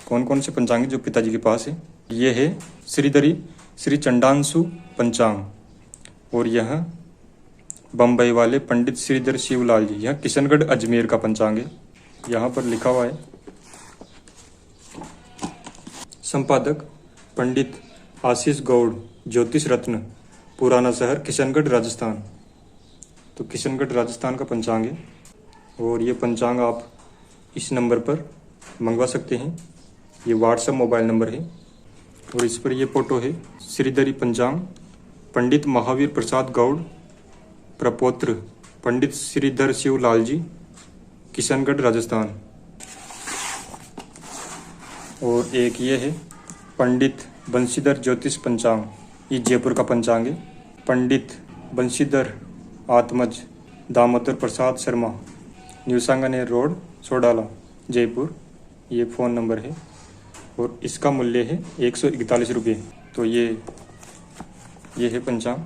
कौन कौन से पंचांग है जो पिताजी के पास है। ये है श्रीधरी श्री चंडांशु पंचांग, और यह बम्बई वाले पंडित श्रीधर शिवलाल जी, यह किशनगढ़ अजमेर का पंचांग है। यहाँ पर लिखा हुआ है संपादक पंडित आशीष गौड़, ज्योतिष रत्न, पुराना शहर किशनगढ़ राजस्थान। तो किशनगढ़ राजस्थान का पंचांग है, और ये पंचांग आप इस नंबर पर मंगवा सकते हैं। ये व्हाट्सएप मोबाइल नंबर है, और इस पर ये फोटो है श्रीधरी पंचांग, पंडित महावीर प्रसाद गौड़, प्रपौत्र पंडित श्रीधर शिवलाल जी, किशनगढ़ राजस्थान। और एक ये है पंडित बंशीधर ज्योतिष पंचांग, ये जयपुर का पंचांग है। पंडित बंशीधर आत्मज दामोदर प्रसाद शर्मा, न्यू सांगानेर रोड, सोडाला, जयपुर, ये फ़ोन नंबर है, और इसका मूल्य है 141 रुपये। तो ये है पंचांग।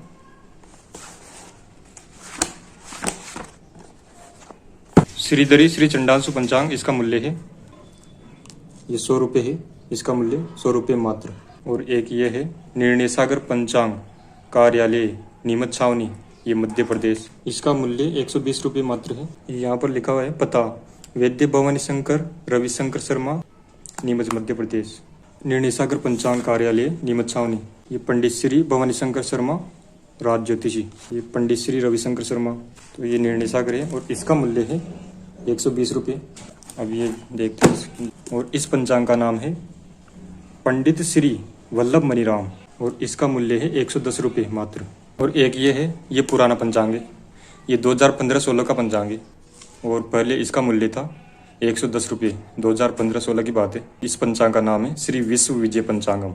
श्रीधरी श्री चंडांशु पंचांग, इसका मूल्य है ये 100 रुपये है, इसका मूल्य 100 रुपये मात्र। और एक ये है निर्णय सागर पंचांग, कार्यालय नीमच छावनी, ये मध्य प्रदेश, इसका मूल्य 120 रुपये मात्र है। यहाँ पर लिखा हुआ है पता वैद्य भवानी शंकर रविशंकर शर्मा, नीमच मध्य प्रदेश। निर्णय सागर पंचांग कार्यालय नीमच छावनी, ये पंडित श्री भवानी शंकर शर्मा राज ज्योतिषी, ये पंडित श्री रविशंकर शर्मा। तो ये निर्णय सागर है, और इसका मूल्य है 120 रुपये। अब ये देखते हैं। और इस पंचांग का नाम है पंडित श्री वल्लभ मणिराम, और इसका मूल्य है 110 रुपये मात्र। और एक ये है, ये पुराना पंचांग है, ये 2015-16 का पंचांग है, और पहले इसका मूल्य था 110 रुपये, 2015-16 की बात है। इस पंचांग का नाम है श्री विश्व विजय पंचांगम।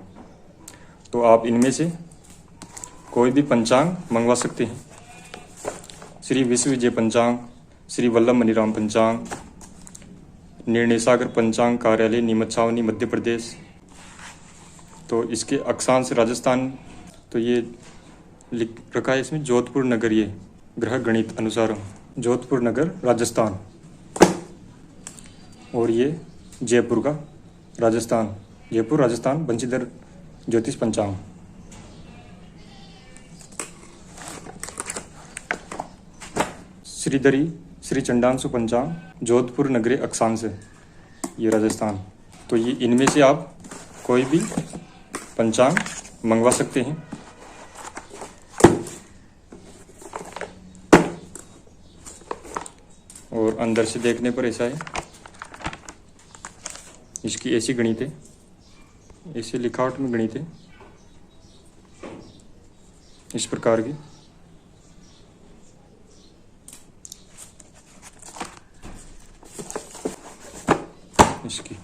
तो आप इनमें से कोई भी पंचांग मंगवा सकते हैं। श्री विश्व विजय पंचांग, श्री वल्लभ मणिराम पंचांग, निर्णय सागर पंचांग कार्यालय नीमच छावनी मध्य प्रदेश। तो इसके अक्षांश राजस्थान, तो ये लिख रखा है इसमें जोधपुर नगर, ये ग्रह गणित अनुसार जोधपुर नगर राजस्थान, और ये जयपुर का राजस्थान, जयपुर राजस्थान बंशीधर ज्योतिष पंचांग। श्रीधरी श्री चंडांशु पंचांग, जोधपुर नगरी अक्षांश, ये राजस्थान। तो ये इनमें से आप कोई भी पंचांग मंगवा सकते हैं। और अंदर से देखने पर ऐसा है, इसकी ऐसी गणित है, ऐसी लिखावट में गणित है, इस प्रकार की। इसकी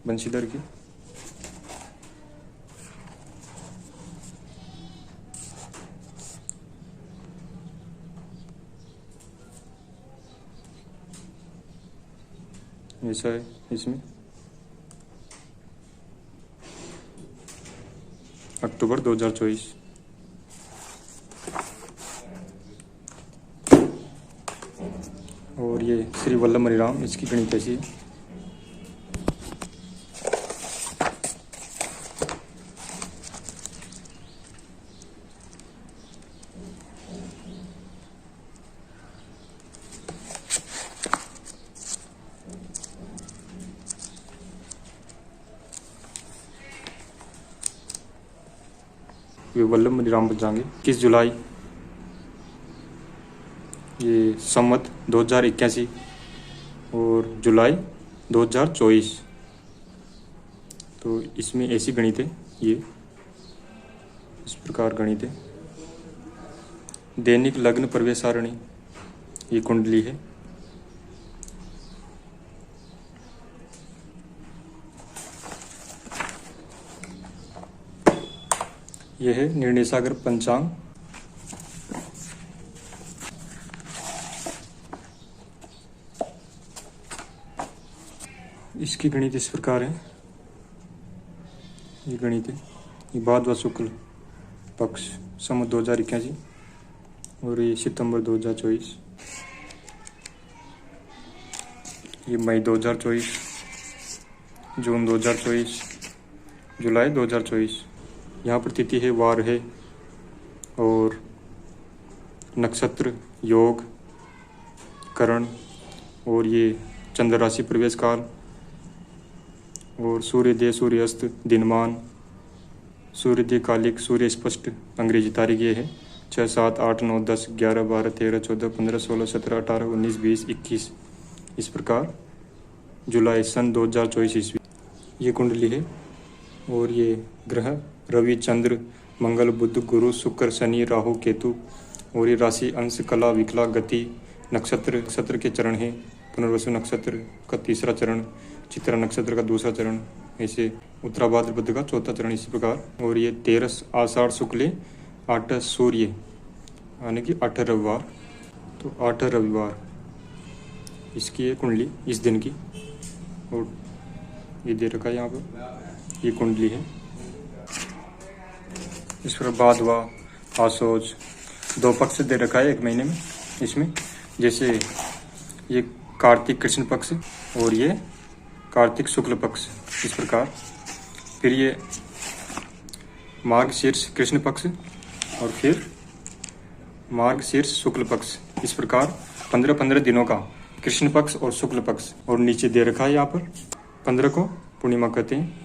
बंशीधर की ऐसा है इसमें अक्टूबर 2024। और ये श्री वल्लभ मणिराम, इसकी गणित ऐसी है। ये वल्लभ मणिराम पंचांग 21 जुलाई, ये संवत 2081 और जुलाई 2024। तो इसमें ऐसी गणित है, ये इस प्रकार गणित है। दैनिक लग्न प्रवेश सारणी, ये कुंडली है। यह है निर्णय सागर पंचांग। इसकी गणित इस प्रकार है, ये गणित है। ये भाद्रपद शुक्ल पक्ष संवत 2081 और ये सितंबर 2024, ये मई 2024, जून 2024, जुलाई 2024। यहाँ पर तिथि है वार है और नक्षत्र योग करण और ये चंद्र राशि प्रवेश काल और सूर्योदय सूर्यास्त दिनमान सूर्योदय कालिक सूर्य स्पष्ट अंग्रेजी तारीख ये है 6, 7, 8, 9, 10, 11, 12, 13, 14, 15, 16, 17, 18, 19, 20, 21 इस प्रकार जुलाई सन 2024 ईस्वी। ये कुंडली है और ये ग्रह रवि चंद्र मंगल बुध गुरु शुक्र शनि राहु केतु और ये राशि अंश कला विकला गति नक्षत्र के चरण है। पुनर्वसु नक्षत्र का तीसरा चरण, चित्रा नक्षत्र का दूसरा चरण, ऐसे उत्तरा भाद्रपद का चौथा चरण इसी प्रकार। और ये 13 आषाढ़ शुक्ल 8 सूर्य यानी कि 8 रविवार, तो 8 रविवार इसकी ये कुंडली इस दिन की। और ये दे रखा है यहाँ पर, ये कुंडली है। इस पर भादवा आशोज 2 पक्ष दे रखा है एक महीने में इसमें, जैसे ये कार्तिक कृष्ण पक्ष और ये कार्तिक शुक्ल पक्ष इस प्रकार। फिर ये मार्गशीर्ष कृष्ण पक्ष और फिर मार्गशीर्ष शुक्ल पक्ष इस प्रकार 15-15 दिनों का कृष्ण पक्ष और शुक्ल पक्ष। और नीचे दे रखा है यहाँ पर 15 को पूर्णिमा कहते हैं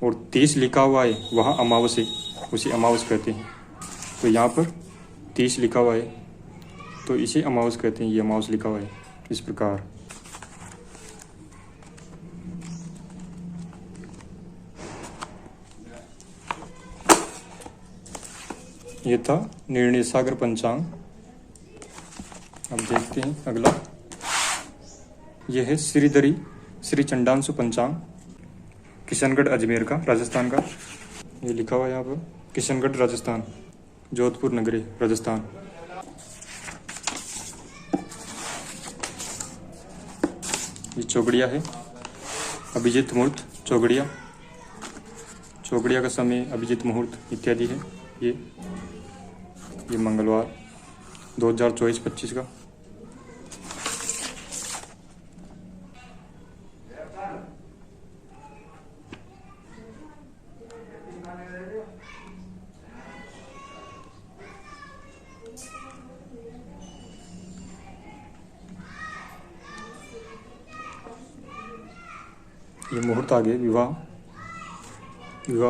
और 30 लिखा हुआ है वहाँ अमावस है, उसे अमावस कहते हैं। तो यहाँ पर 30 लिखा हुआ है तो इसे अमावस कहते हैं, ये अमावस लिखा हुआ है इस प्रकार। ये था निर्णय सागर पंचांग। अब देखते हैं अगला, यह है श्रीधरी श्री चंडांशु पंचांग, किशनगढ़ अजमेर का, राजस्थान का। ये लिखा हुआ है यहाँ पर किशनगढ़ राजस्थान, जोधपुर नगरी राजस्थान। ये चौगड़िया है, अभिजीत मुहूर्त चौगड़िया, चौगड़िया का समय अभिजीत मुहूर्त इत्यादि है। ये मंगलवार 2024-25 का। ये मुहूर्त आ गए, विवाह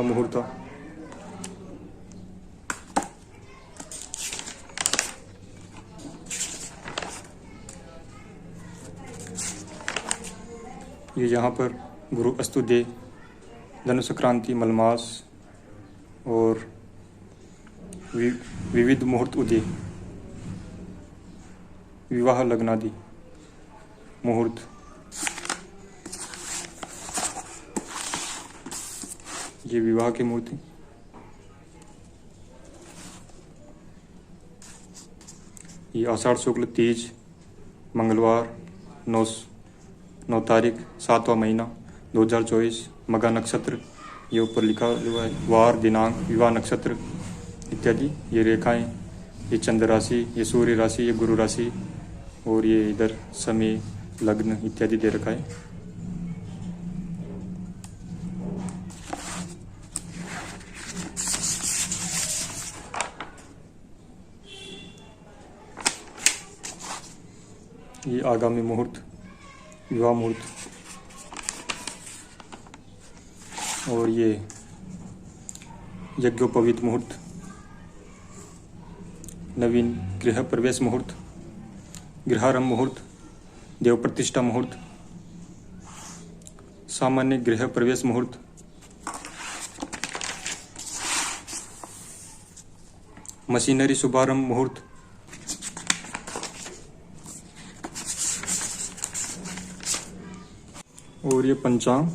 मुहूर्त। ये यहाँ पर गुरु अस्तुदय, धनु संक्रांति, मलमास और विविध मुहूर्त उदय, विवाह लग्नादि मुहूर्त। ये विवाह की मूर्ति। ये आषाढ़ शुक्ल तीज मंगलवार 9 तारीख 7वां महीना 2024 मगा नक्षत्र। ये ऊपर लिखा हुआ है वार दिनांक विवाह नक्षत्र इत्यादि। ये रेखाएं, ये चंद्र राशि, ये सूर्य राशि, ये गुरु राशि और ये इधर समय लग्न इत्यादि दे रखा है। ये आगामी मुहूर्त विवाह मुहूर्त। और ये यज्ञोपवीत मुहूर्त, नवीन गृह प्रवेश मुहूर्त, गृहारंभ मुहूर्त, देव प्रतिष्ठा मुहूर्त, सामान्य गृह प्रवेश मुहूर्त, मशीनरी शुभारंभ मुहूर्त, और ये पंचांग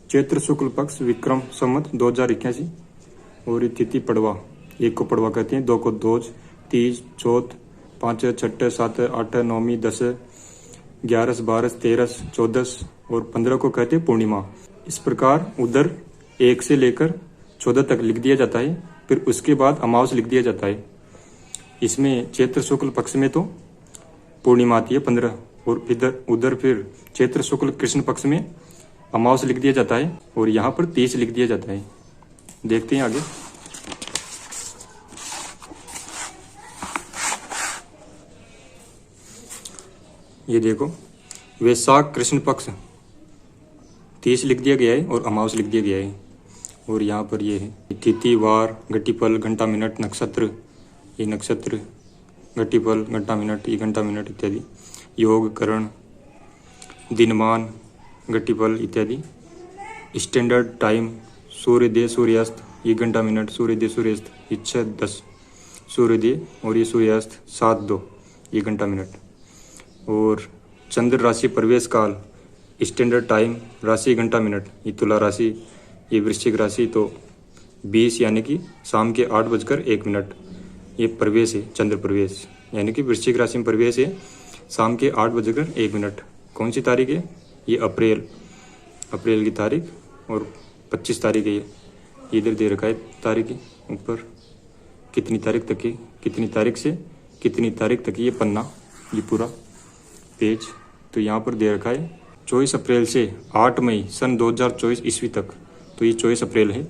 चैत्र शुक्ल पक्ष विक्रम संवत 2081। और ये तिथि पड़वा, 1 को पड़वा कहते हैं, 2 को दोज, तीज, चौथ, 5, 6, 7, 8, 9, 10, 11, 12, 13, 14 और 15 को कहते हैं पूर्णिमा। इस प्रकार उधर 1 से लेकर 14 तक लिख दिया जाता है, फिर उसके बाद अमावस लिख दिया जाता है। इसमें चैत्र शुक्ल पक्ष में तो पूर्णिमा आती है 15 और इधर उधर फिर चैत्र शुक्ल कृष्ण पक्ष में अमावस लिख दिया जाता है और यहाँ पर 30 लिख दिया जाता है। देखते हैं आगे। ये देखो, वैशाख कृष्ण पक्ष 30 लिख दिया गया है और अमावस लिख दिया गया है। और यहाँ पर ये है तिथि, वार, घटिपल, घंटा, मिनट, नक्षत्र, ये नक्षत्र, घटिपल, घंटा, मिनट, ये घंटा, मिनट इत्यादि, योग, करण, दिनमान, घटिपल इत्यादि, स्टैंडर्ड टाइम, सूर्योदय, सूर्यास्त, ये घंटा, मिनट, सूर्योदय, सूर्यास्त, ये 6:10 सूर्योदय और ये सूर्यास्त 7:02, ये घंटा, मिनट। और चंद्र राशि प्रवेश काल, स्टैंडर्ड टाइम, राशि, घंटा, मिनट, ये तुला राशि, ये वृश्चिक राशि, तो 20 यानी कि शाम के 8:01, ये प्रवेश है, चंद्र प्रवेश यानी कि वृश्चिक राशि में प्रवेश है शाम के 8:01। कौन सी तारीख है? ये अप्रैल की तारीख और 25 तारीख है। ये इधर दे रखा है तारीख ऊपर, कितनी तारीख तक है, कितनी तारीख से कितनी तारीख तक ये पन्ना, ये पूरा पेज। तो यहाँ पर दे रखा है 24 अप्रैल से 8 मई सन 2024 ईस्वी तक, तो ये 24 अप्रैल है।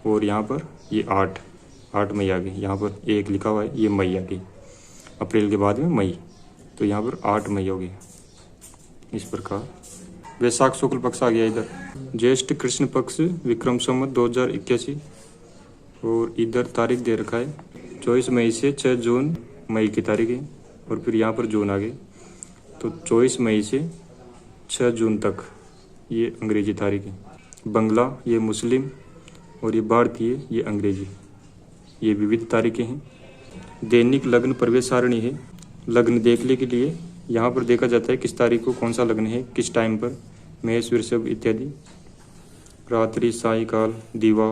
और यहाँ पर ये 8 मई आ गई, यहाँ पर 1 लिखा हुआ है, ये मई आ गई, अप्रैल के बाद में मई, तो यहाँ पर 8 मई हो गया। इस प्रकार वैशाख शुक्ल पक्ष आ गया इधर, ज्येष्ठ कृष्ण पक्ष विक्रम संवत 2081, और इधर तारीख दे रखा है 24 मई से 6 जून, मई की तारीख है, और फिर यहाँ पर जून आ गए, तो 24 मई से 6 जून तक ये अंग्रेजी तारीख है। बंगला ये मुस्लिम और ये भारतीय ये अंग्रेजी, ये विविध तारीखें हैं। दैनिक लग्न प्रवेश सारणी है। लग्न देखने के लिए यहाँ पर देखा जाता है किस तारीख को कौन सा लग्न है, किस टाइम पर, मेष, वृषभ इत्यादि। रात्रि, सायकाल, दीवा,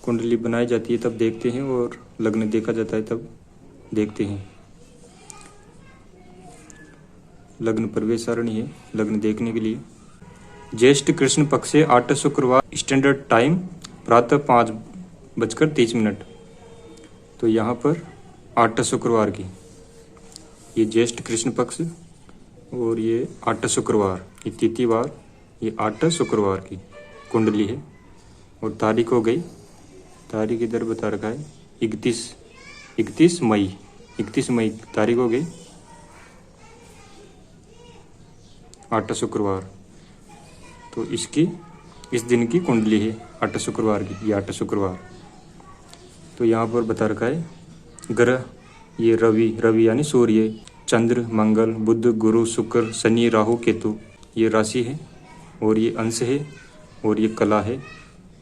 कुंडली बनाई जाती है तब देखते हैं, और लग्न देखा जाता है तब देखते हैं। लग्न प्रवेश सारणी है लग्न देखने के लिए। ज्येष्ठ कृष्ण पक्ष से 8 शुक्रवार, स्टैंडर्ड टाइम प्रातः 5:30। तो यहाँ पर 8 शुक्रवार की, ये ज्येष्ठ कृष्ण पक्ष और ये 8 शुक्रवार, ये तिथिवार, ये 8 शुक्रवार की कुंडली है। और तारीख हो गई, तारीख इधर बता रखा है 31 मई तारीख हो गई, 8 शुक्रवार। तो इस दिन की कुंडली है 8 शुक्रवार की, ये 8 शुक्रवार। तो यहाँ पर बता रखा है ग्रह, ये रवि यानी सूर्य, चंद्र, मंगल, बुध, गुरु, शुक्र, शनि, राहु, केतु, ये राशि है, और ये अंश है, और ये कला है,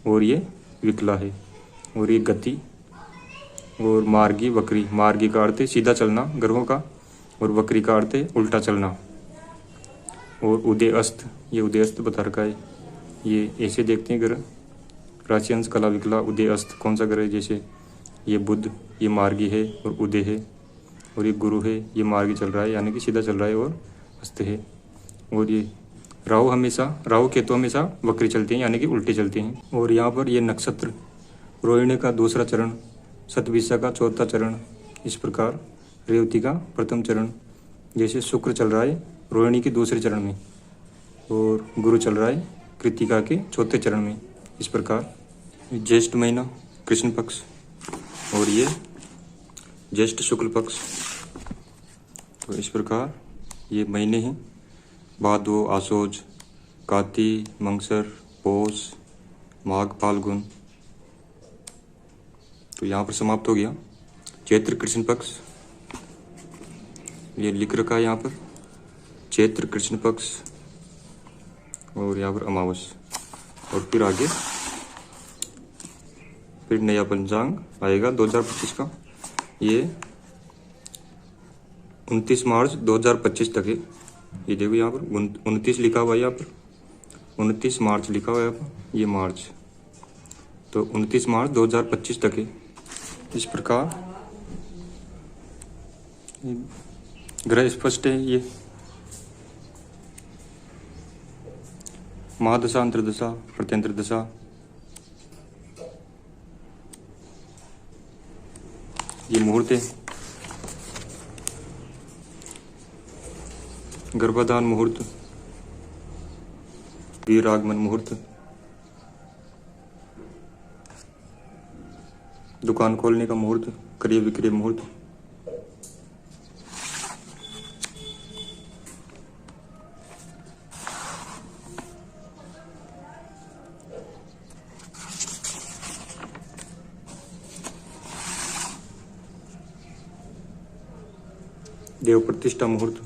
और ये विकला है, और ये गति, और मार्गी, वक्री। मार्गी का अर्थ है सीधा चलना ग्रहों का, और वक्री का अर्थ है उल्टा चलना। और उदय अस्त, ये उदय अस्त बता रखा है, ये ऐसे देखते हैं ग्रह, राशि, अंश, कला, विकला, उदय अस्त कौन सा ग्रह है, जैसे ये बुध, ये मार्गी है और उदय है, और ये गुरु है, ये मार्गी चल रहा है यानी कि सीधा चल रहा है, और अस्त है। और ये राहु केतु हमेशा वक्री चलते हैं यानी कि उल्टे चलते हैं। और यहाँ पर ये नक्षत्र, रोहिणी का दूसरा चरण, शतभिषा का चौथा चरण, इस प्रकार रेवती का प्रथम चरण। जैसे शुक्र चल रहा है रोहिणी के दूसरे चरण में, और गुरु चल रहा है कृतिका के चौथे चरण में। इस प्रकार ज्येष्ठ महीना कृष्ण पक्ष, और ये ज्येष्ठ शुक्ल पक्ष। तो इस प्रकार ये महीने हैं, भादो, आसोज, कार्तिक, मंगसर, पौष, माघ, फाल्गुन। तो यहाँ पर समाप्त हो गया चैत्र कृष्ण पक्ष, ये लिख रखा है यहाँ पर चैत्र कृष्ण पक्ष, और यहाँ पर अमावस। और फिर आगे फिर नया पंचांग आएगा 2025 का, ये 29 मार्च 2025 तक है। ये देखो यहाँ पर 29 लिखा हुआ है, यहाँ पर 29 मार्च लिखा हुआ है, ये मार्च, तो 29 मार्च 2025 तक है। इस प्रकार ग्रह स्पष्ट है। ये महादशा, अंतर्दशा, प्रत्यंतर दशा, ये मुहूर्त है, गर्भाधान मुहूर्त, वीर आगमन मुहूर्त, दुकान खोलने का मुहूर्त, क्रय विक्रय मुहूर्त, देव प्रतिष्ठा मुहूर्त,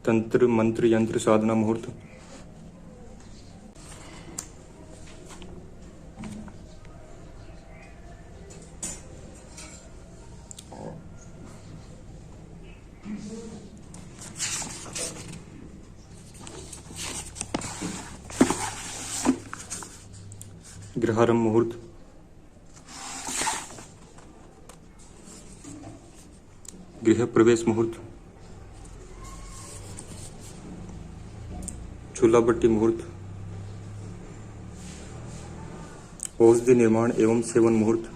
तंत्र मंत्र यंत्र साधना मुहूर्त, गृहारंभ मुहूर्त, गृह प्रवेश मुहूर्त, चूल्हा भट्टी मुहूर्त, औषधि निर्माण एवं सेवन मुहूर्त,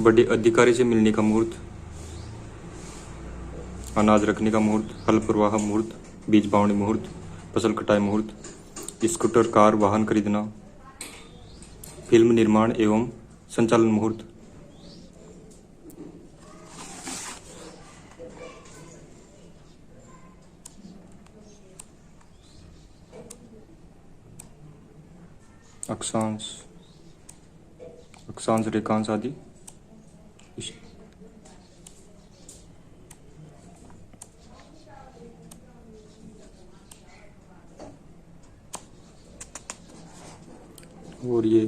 बड़े अधिकारी से मिलने का मुहूर्त, अनाज रखने का मुहूर्त, हल प्रवाह मुहूर्त, बीज बावणी मुहूर्त, फसल कटाई मुहूर्त, स्कूटर कार वाहन खरीदना, फिल्म निर्माण एवं संचालन मुहूर्त, अक्षांश अक्षांश रेखांश आदि। और ये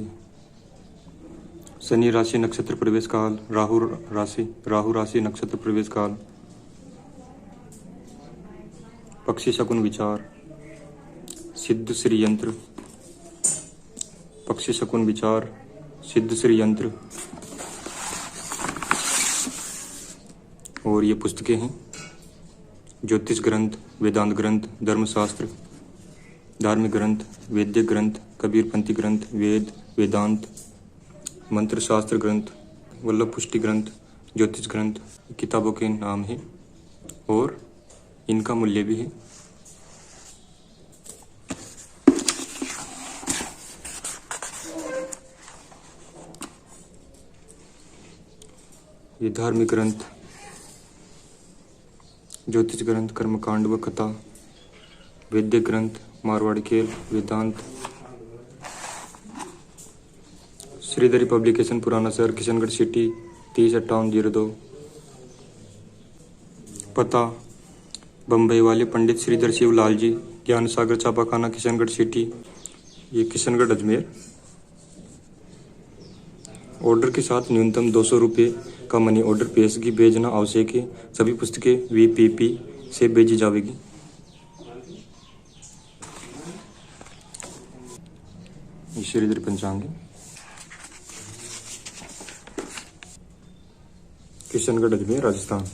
शनि राशि नक्षत्र प्रवेश काल, राहु राशि नक्षत्र प्रवेश काल, पक्षी शकुन विचार, सिद्ध श्री यंत्र, पक्षी शकुन विचार, सिद्ध श्री यंत्र। और ये पुस्तकें हैं ज्योतिष ग्रंथ, वेदांत ग्रंथ, धर्मशास्त्र, धार्मिक ग्रंथ, वैदिक ग्रंथ, कबीरपंथी ग्रंथ, वेद वेदांत, मंत्र शास्त्र ग्रंथ, वल्लभ पुष्टि ग्रंथ, ज्योतिष ग्रंथ, किताबों के नाम हैं और इनका मूल्य भी है। ये धार्मिक ग्रंथ, ज्योतिष ग्रंथ, कर्मकांड व कथा, वैदिक ग्रंथ, मारवाड़ी खेल, वेदांत, श्रीधरी पब्लिकेशन, पुराना शहर, किशनगढ़ सिटी 305802। पता बम्बई वाले पंडित श्रीधर शिवलाल जी, ज्ञान सागर छापाखाना, किशनगढ़ सिटी, ये किशनगढ़ अजमेर। ऑर्डर के साथ न्यूनतम 200 रुपये का मनी ऑर्डर पेशगी भेजना आवश्यक है। सभी पुस्तकें VPP से भेजी जाएगी। श्रीधर पंचांग, किशनगढ़ अजमेर, राजस्थान।